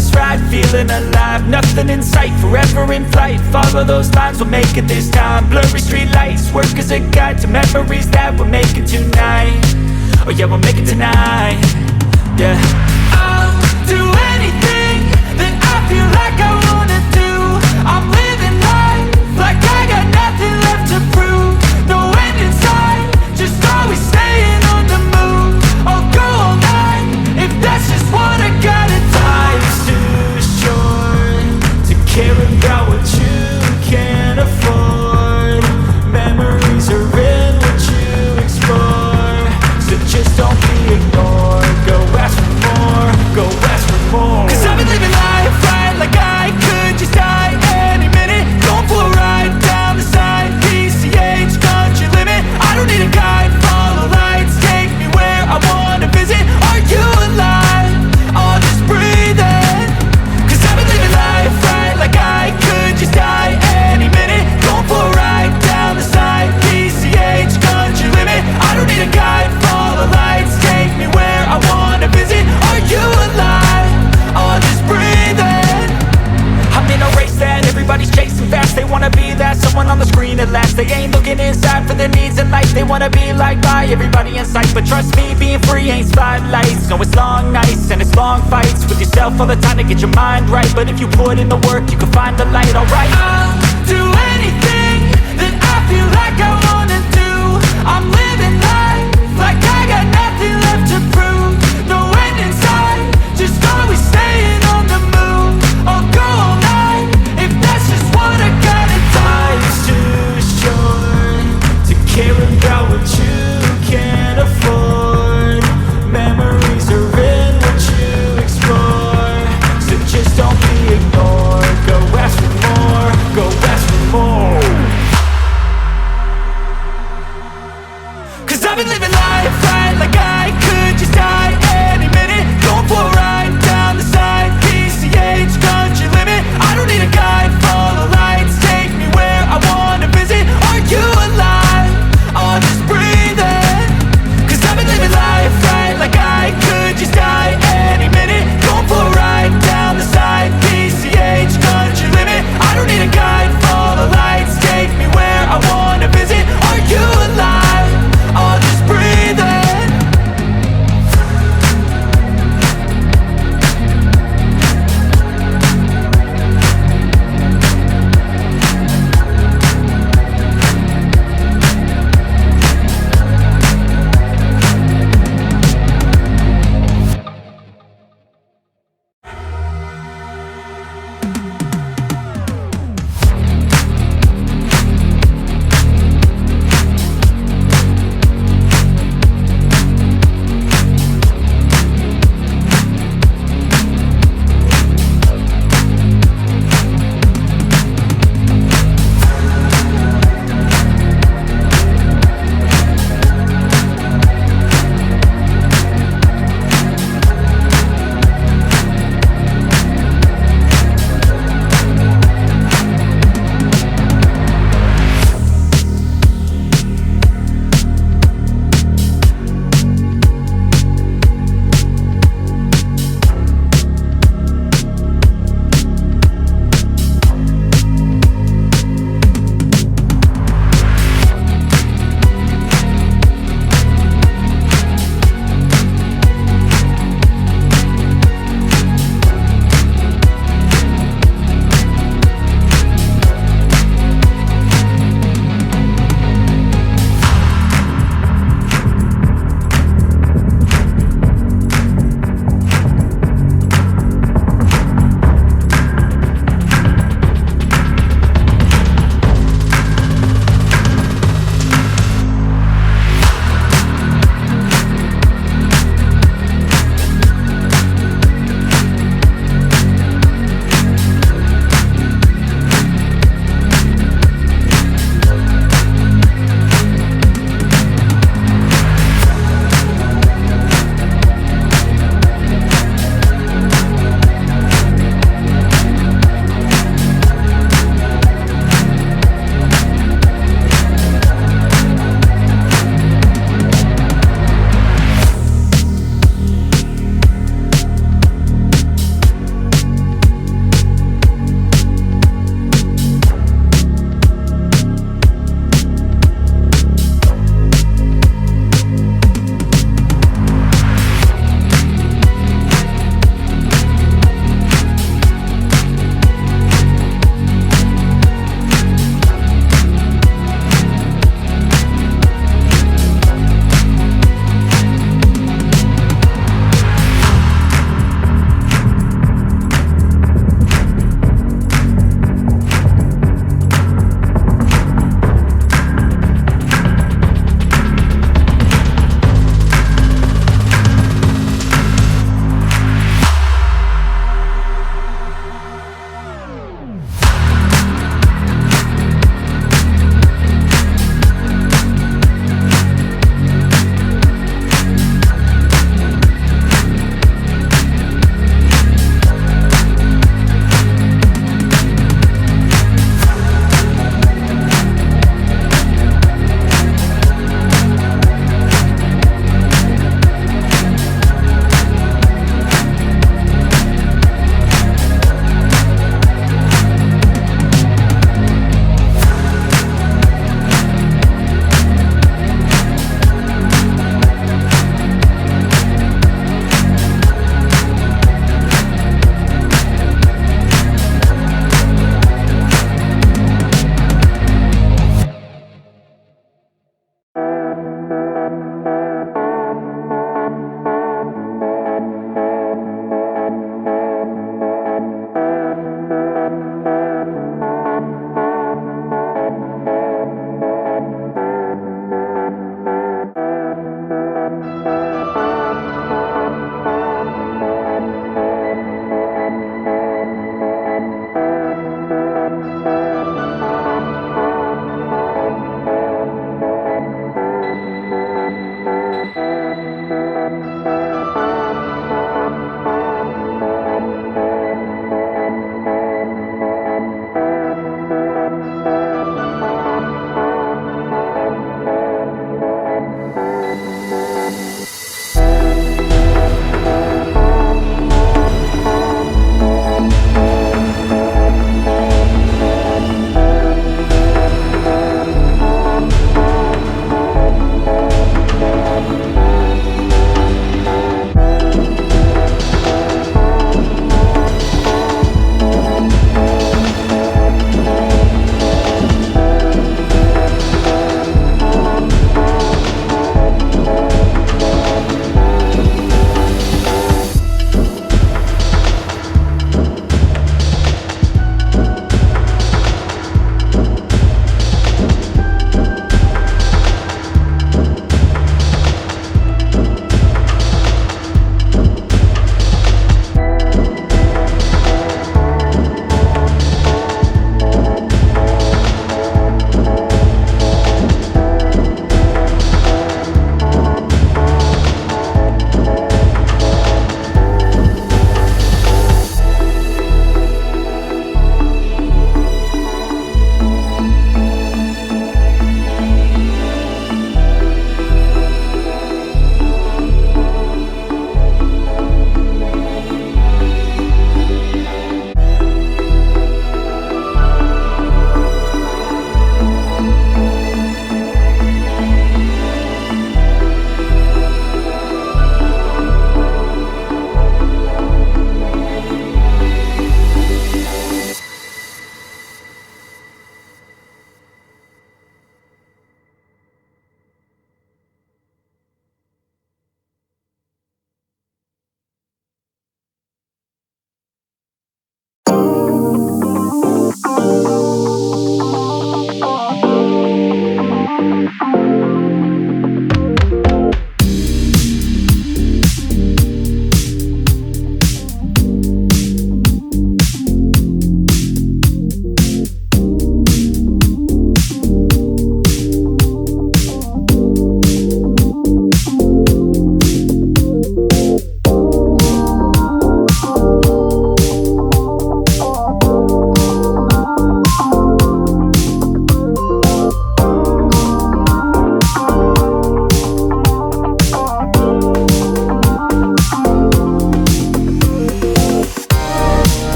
this ride, feeling alive. Nothing in sight, forever in flight. Follow those lines, we'll make it this time. Blurry street lights, work as a guide to memories that we're making tonight. Oh yeah, we'll make it tonight. Yeah, I'll do anything that I feel like I wanna do. I'm living life like I got nothing left to prove. No end in sight, just always staying on the move. I'll go all night if that's just what I gotta do. Life's too short to care about what you can't afford. Memories are in what you explore, so just don't be ignored. Go ask for more, go ask for more. Cause I've been living life right like I could just die any minute. Going for a ride down the side, PCH, country limit. I don't need a guide, follow lights, take me where I wanna visit. Are you alive? I'll just breathe in. Cause I've been living life right like I could just die any minute. Going for a ride down the side, PCH, country limit. I don't need a guide, follow lights, take me where I wanna visit. Are you alive? I'll just breathe in. I'm in a race that everybody's chasing fast. They wanna be that someone on the screen at last. They ain't looking inside for their needs in life. They wanna be liked by everybody in sight. But trust me, being free ain't spotlights. No, it's long nights and it's long fights with yourself all the time to get your mind right. But if you put in the work, you can find the light, alright. I'll do anything